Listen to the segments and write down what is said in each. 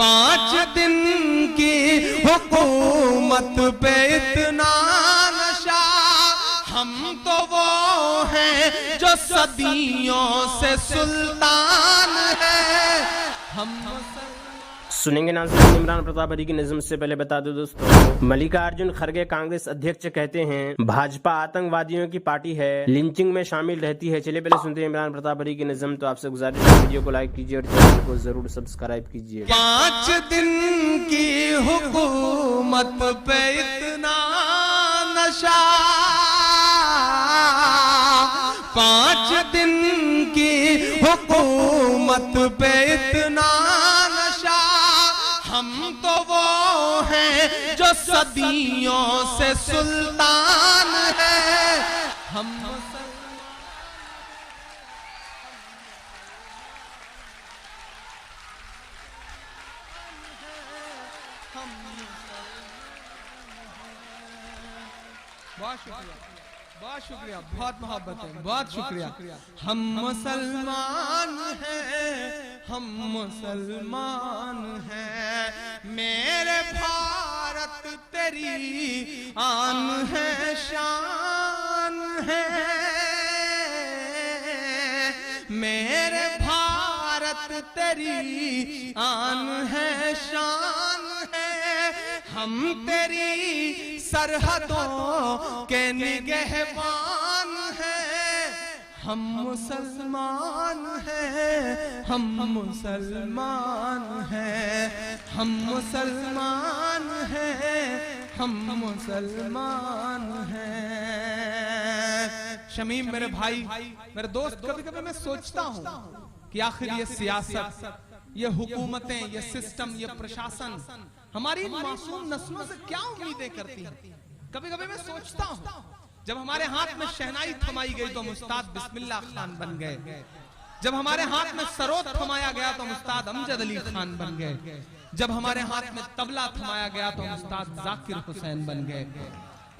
5 दिन की हुकूमत पे इतना नशा, हम तो वो हैं जो सदियों से सुल्तान है। हम सुनेंगे नाज़रीन इमरान प्रताप अली की नज़म से पहले बता दो दोस्तों, मल्लिकार्जुन खड़गे कांग्रेस अध्यक्ष कहते हैं भाजपा आतंकवादियों की पार्टी है, लिंचिंग में शामिल रहती है। चलिए पहले सुनते हैं इमरान प्रताप अली की नज़म। तो आपसे गुजारिश है वीडियो को लाइक कीजिए और चैनल को जरूर सब्सक्राइब कीजिए। 5 दिन की हुकूमत पे इतना नशा, 5 दिन की हुकूमत पे इतना नशा, हम तो वो हैं जो सदियों से सुल्तान है। हम बहुत शुक्रिया, बहुत शुक्रिया, बहुत मोहब्बत है, बहुत शुक्रिया। हम मुसलमान हैं, हम मुसलमान हैं, मेरे भारत तेरी आन है, शान है। मेरे भारत तेरी आन है, शान है। हम तेरी सरहदों के निगहबान हैं। हम मुसलमान हैं, हम मुसलमान हैं, हम मुसलमान हैं, हम मुसलमान हैं। शमीम मेरे भाई, मेरे दोस्त, कभी कभी मैं सोचता हूँ कि आखिर ये सियासत, ये हुकूमतें, ये सिस्टम, ये प्रशासन हमारी मासूम नस्लों से क्या उम्मीदें करती हैं। कभी कभी मैं सोचता हूँ, जब हमारे हाथ में शहनाई थमाई गई तो हम उस्ताद बिस्मिल्लाह खान बन गए। जब हमारे हाथ में सरोद थमाया गया तो हम उस्ताद अमजद अली खान बन गए। जब हमारे हाथ में तबला थमाया गया तो हम उस्ताद जाकिर हुसैन बन गए।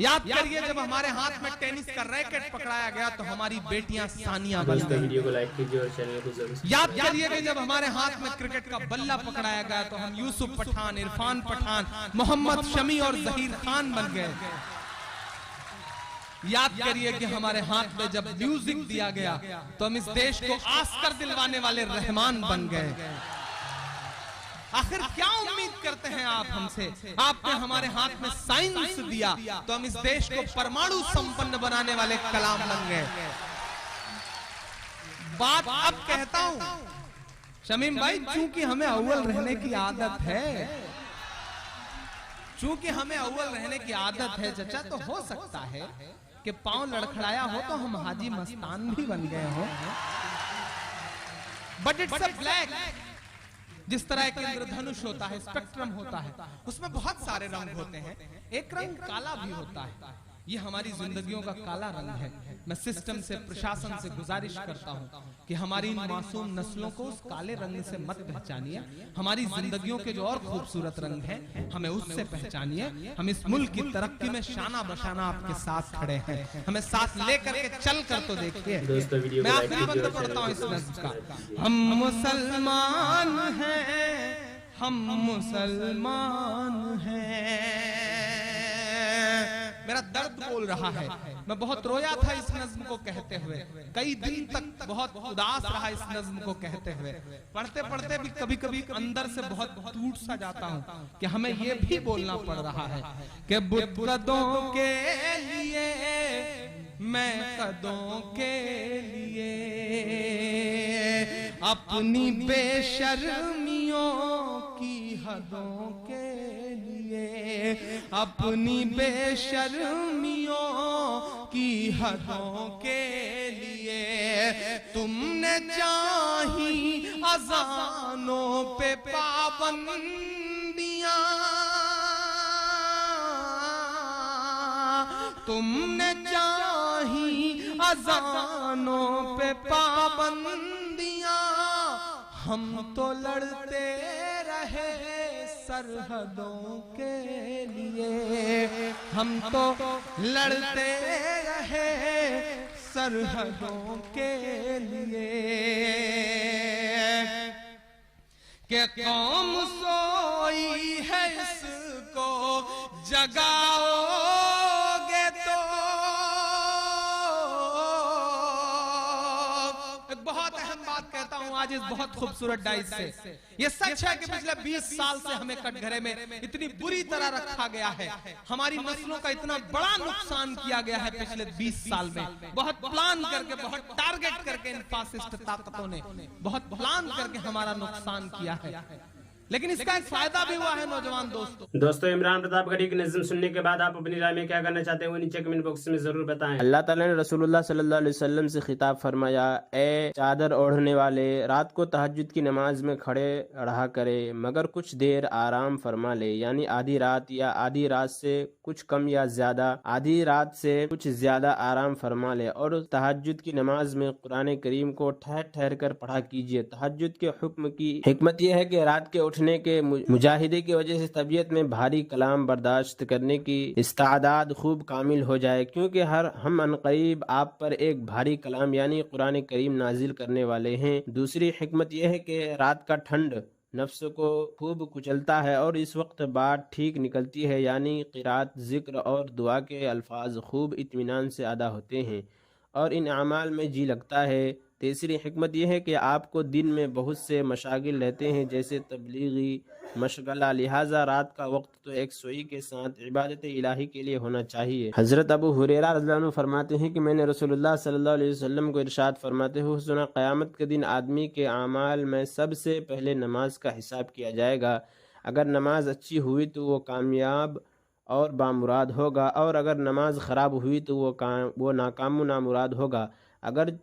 याद करिए, जब हमारे हाथ में टेनिस का रैकेट पकड़ाया गया तो हमारी बेटियां सानिया बन गई। वीडियो को लाइक कीजिए और चैनल को जरूर। याद करिए कि जब हमारे हाथ में क्रिकेट का बल्ला पकड़ाया गया तो हम यूसुफ पठान, इरफान पठान, मोहम्मद शमी और जहीर खान बन गए। याद करिए कि हमारे हाथ में जब म्यूजिक दिया गया तो हम इस देश को आस्कर दिलवाने वाले रहमान बन गए। आखिर क्या उम्मीद करते हैं आप हमसे? आपने हमारे हाथ में साइंस दिया तो हम इस देश को परमाणु संपन्न बनाने वाले कलाम बन गए। बात अब कहता हूं शमीम भाई, चूंकि हमें अव्वल रहने की आदत है, चूंकि हमें अव्वल रहने की आदत है चचा, तो हो सकता है कि पांव लड़खड़ाया हो तो हम हाजी मस्तान भी बन गए हो। बट इट्स अ ब्लैक, जिस तरह एक इंद्रधनुष होता है, स्पेक्ट्रम होता है, उसमें बहुत सारे रंग होते हैं। एक रंग काला भी होता है। ये हमारी जिंदगियों का काला रंग है। मैं सिस्टम से, प्रशासन से गुजारिश करता हूं कि हमारी मासूम नस्लों को उस काले रंग से मत पहचानिए। हमारी जिंदगियों के जो और खूबसूरत रंग हैं, हमें उससे पहचानिए। हम इस मुल्क की तरक्की में शाना बशाना आपके साथ खड़े हैं। हमें साथ लेकर के चल कर तो देखिए। मैं आखिरी बंद पढ़ता हूँ इस नज़्म का। हम मुसलमान हैं, हम मुसलमान हैं। मेरा दर्द बोल रहा है। मैं बहुत रोया था इस नज़्म को कहते हुए, कई दिन तक बहुत उदास रहा इस नज़्म को कहते हुए। पढ़ते पढ़ते भी कभी कभी अंदर से बहुत टूट सा जाता हूँ कि हमें ये भी बोलना पड़ रहा है कि बुतों के लिए, मैं कदों के लिए, अपनी बेशर्मियों की हदों के लिए, अपनी बेशर्मियों की हदों के लिए, तुमने चाही अज़ानों पे पाबंदियां, तुमने चाही अज़ानों पे पाबंदियां, हम तो लड़ते रहे सरहदों के लिए, हम तो लड़ते रहे सरहदों के लिए, कि कौम सो जगाओगे तो एक बहुत अहम बात कहता हूं आज इस बहुत खूबसूरत डाइस से। ये सच है कि पिछले 20 साल से हमें कटघरे में इतनी बुरी तरह रखा गया है, हमारी नस्लों का इतना बड़ा नुकसान किया गया है पिछले 20 साल में। बहुत प्लान करके, बहुत टारगेट करके इन फासिस्ट ताकतों ने बहुत प्लान करके हमारा नुकसान किया है, लेकिन इसका एक फायदा भी हुआ है नौजवान दोस्तों इमरान प्रतापगढ़ी की नज़्म सुनने के बाद आप अपनी राय में क्या करना चाहते हैं वो नीचे कमेंट बॉक्स में जरूर बताएं। अल्लाह ताला ने रसूलुल्लाह सल्लल्लाहु अलैहि वसल्लम से खिताब फरमाया, ए चादर ओढ़ने वाले, रात को तहज्जुद की नमाज में खड़े रहा करे मगर कुछ देर आराम फरमा ले, यानी आधी रात या आधी रात से कुछ कम या ज्यादा, आधी रात से कुछ ज्यादा आराम फरमा ले। और तहज्जुद की नमाज में कुरान करीम को ठहर ठहर कर पढ़ा कीजिए। तहज्जुद के हुक्म की हिकमत यह है कि रात के उठने के मुजाहिदे की वजह से तबीयत में भारी कलाम बर्दाश्त करने की इस्तादाद खूब कामिल हो जाए, क्योंकि हम अनकरीब आप पर एक भारी कलाम यानी कुरान करीम नाजिल करने वाले हैं। दूसरी हिकमत यह है कि रात का ठंड नफ्स को खूब कुचलता है और इस वक्त बात ठीक निकलती है, यानी क़िरात, ज़िक्र और दुआ के अल्फाज खूब इत्मीनान से अदा होते हैं और इन अमाल में जी लगता है। तीसरी हिकमत यह है कि आपको दिन में बहुत से मशागिल रहते हैं जैसे तबलीगी मशगला, लिहाजा रात का वक्त तो एक सोई के साथ इबादत इलाही के लिए होना चाहिए। हज़रत अबू हुरैरा रज़ियल्लाहु अन्हु फरमाते हैं कि मैंने रसूलुल्लाह सल्लल्लाहु अलैहि वसल्लम को इरशाद फरमाते हुए सुना, क़यामत के दिन आदमी के आमाल में सबसे पहले नमाज का हिसाब किया जाएगा। अगर नमाज अच्छी हुई तो वो कामयाब और बामुराद होगा, और अगर नमाज ख़राब हुई तो वो नाकाम नामुराद होगा। अगर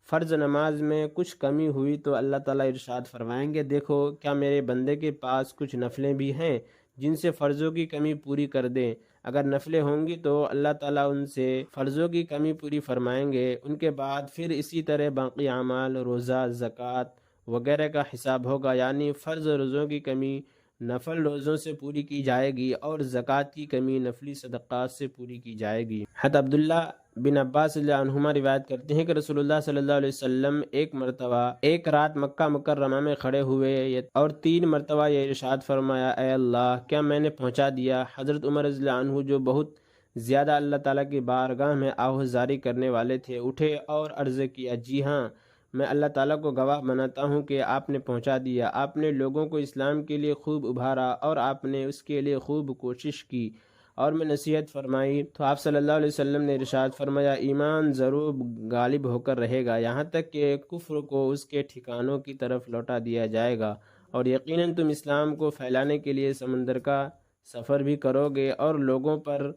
फ़र्ज़ नमाज में कुछ कमी हुई तो अल्लाह ताला इरशाद फरमाएंगे, देखो क्या मेरे बंदे के पास कुछ नफलें भी हैं जिनसे फ़र्ज़ों की कमी पूरी कर दें। अगर नफलें होंगी तो अल्लाह ताला उनसे फ़र्ज़ों की कमी पूरी फरमाएंगे। उनके बाद फिर इसी तरह बाकी अमाल, रोज़ा, ज़कात वगैरह का हिसाब होगा, यानी फ़र्ज़ रोज़ों की कमी नफल रोज़ों से पूरी की जाएगी और ज़कात की कमी नफली सदक़ात से पूरी की जाएगी। हज़रत अब्दुल्ला बिन अब्बास रज़ियल्लाहु अन्हुमा रिवायत करते हैं कि रसूलुल्लाह सल्लल्लाहु अलैहि वसल्लम एक रात मक्का मुकर्रमा में खड़े हुए और 3 मरतबा ये इरशाद फरमाया, ए अल्लाह क्या मैंने पहुँचा दिया। हज़रत उमर रज़ियल्लाहु अन्हु जो बहुत ज़्यादा अल्लाह ताला की बारगाह में आहुजारी करने वाले थे, उठे और अर्ज़ किया, जी हाँ मैं अल्लाह ताला को गवाह बनाता हूँ कि आपने पहुँचा दिया। आपने लोगों को इस्लाम के लिए खूब उभारा और आपने उसके लिए खूब कोशिश की और मैं नसीहत फरमाई। तो आप सल्लल्लाहु अलैहि वसल्लम ने इरशाद फरमाया, ईमान ज़रूर गालिब होकर रहेगा यहाँ तक कि कुफ्र को उसके ठिकानों की तरफ लौटा दिया जाएगा, और यकीनन तुम इस्लाम को फैलाने के लिए समंदर का सफ़र भी करोगे और लोगों पर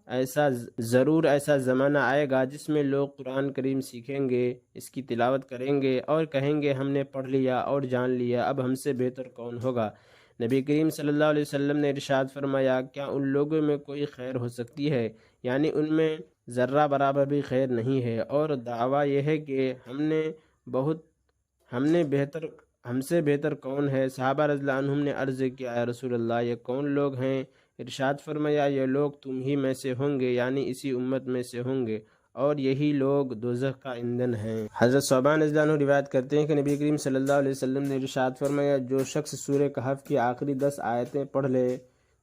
ज़रूर ऐसा ज़माना आएगा जिसमें लोग कुरान करीम सीखेंगे, इसकी तिलावत करेंगे और कहेंगे हमने पढ़ लिया और जान लिया, अब हमसे बेहतर कौन होगा। नबी करीम सल्लल्लाहु अलैहि वसल्लम ने इरशाद फरमाया, क्या उन लोगों में कोई खैर हो सकती है, यानी उनमें ज़र्रा बराबर भी खैर नहीं है, और दावा यह है कि हमसे बेहतर कौन है। सहाबा रज़ियल्लाहु अन्हुम ने अर्ज़ किया, या रसूलल्लाह ये कौन लोग हैं। इरशाद फरमाया, ये लोग तुम ही में से होंगे, यानी इसी उम्मत में से होंगे, और यही लोग दोज़ख का ईंधन हैं। हज़रत सौबान रज़ियल्लाहु अन्हु रिवायत करते हैं कि नबी करीम सल्लल्लाहु अलैहि वसल्लम ने इरशाद फरमाया, जो शख्स सूरह कहफ की आखिरी 10 आयतें पढ़ ले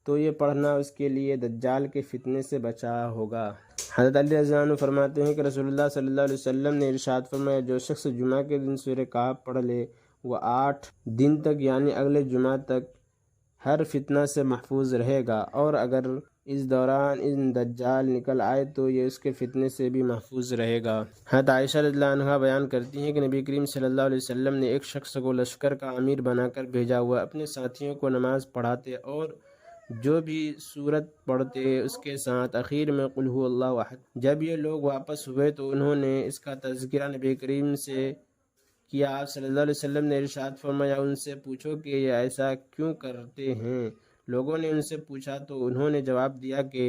तो ये पढ़ना उसके लिए दज्जाल के फितने से बचा होगा। हज़रत अली रज़ियल्लाहु अन्हु फरमाते हैं कि रसूलुल्लाह सल्लल्लाहु अलैहि वसल्लम ने इरशाद फरमाया, जो शख्स जुमा के दिन सूरह कहफ पढ़ ले वो 8 दिन तक यानी अगले जुमा तक हर फितना से महफूज रहेगा, और अगर इस दौरान इन दज्जाल निकल आए तो ये उसके फितने से भी महफूज रहेगा। हज़रत आयशा रज़ियल्लाहु अन्हा बयान करती हैं कि नबी करीम सल्लल्लाहु अलैहि वसल्लम ने एक शख्स को लश्कर का अमीर बनाकर भेजा हुआ, अपने साथियों को नमाज पढ़ाते और जो भी सूरत पढ़ते उसके साथ आखिर में कुल हु अल्लाहु अहद। जब ये लोग वापस हुए तो उन्होंने इसका तज़किरा नबी करीम से किया। आप सल्लल्लाहु अलैहि वसल्लम ने इरशाद फरमाया, उनसे पूछो कि ये ऐसा क्यों करते हैं। लोगों ने उनसे पूछा तो उन्होंने जवाब दिया कि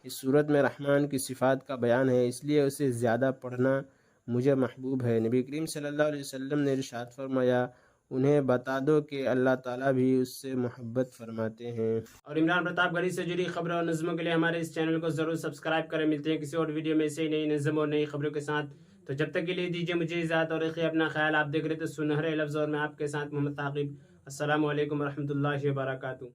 इस सूरत में रहमान की सिफ़ात का बयान है, इसलिए उसे ज़्यादा पढ़ना मुझे महबूब है। नबी करीम सल्लल्लाहु अलैहि वसल्लम ने इरशाद फरमाया, उन्हें बता दो कि अल्लाह ताला भी उससे मोहब्बत फरमाते हैं। और इमरान प्रतापगढ़ी से जुड़ी खबरों और नज़मों के लिए हमारे इस चैनल को ज़रूर सब्सक्राइब करें। मिलते हैं किसी और वीडियो में ऐसे ही नई नज़म और नई खबरों के साथ। तो जब तक के लिए दीजिए मुझे इजाज़त और रखिए अपना ख्याल। आप देख रहे थे सुनहरे लफ्ज़ और मैं आपके साथ मोहम्मद ताक़िब। अस्सलामु अलैकुम रहमतुल्लाहि व बरकातुहू।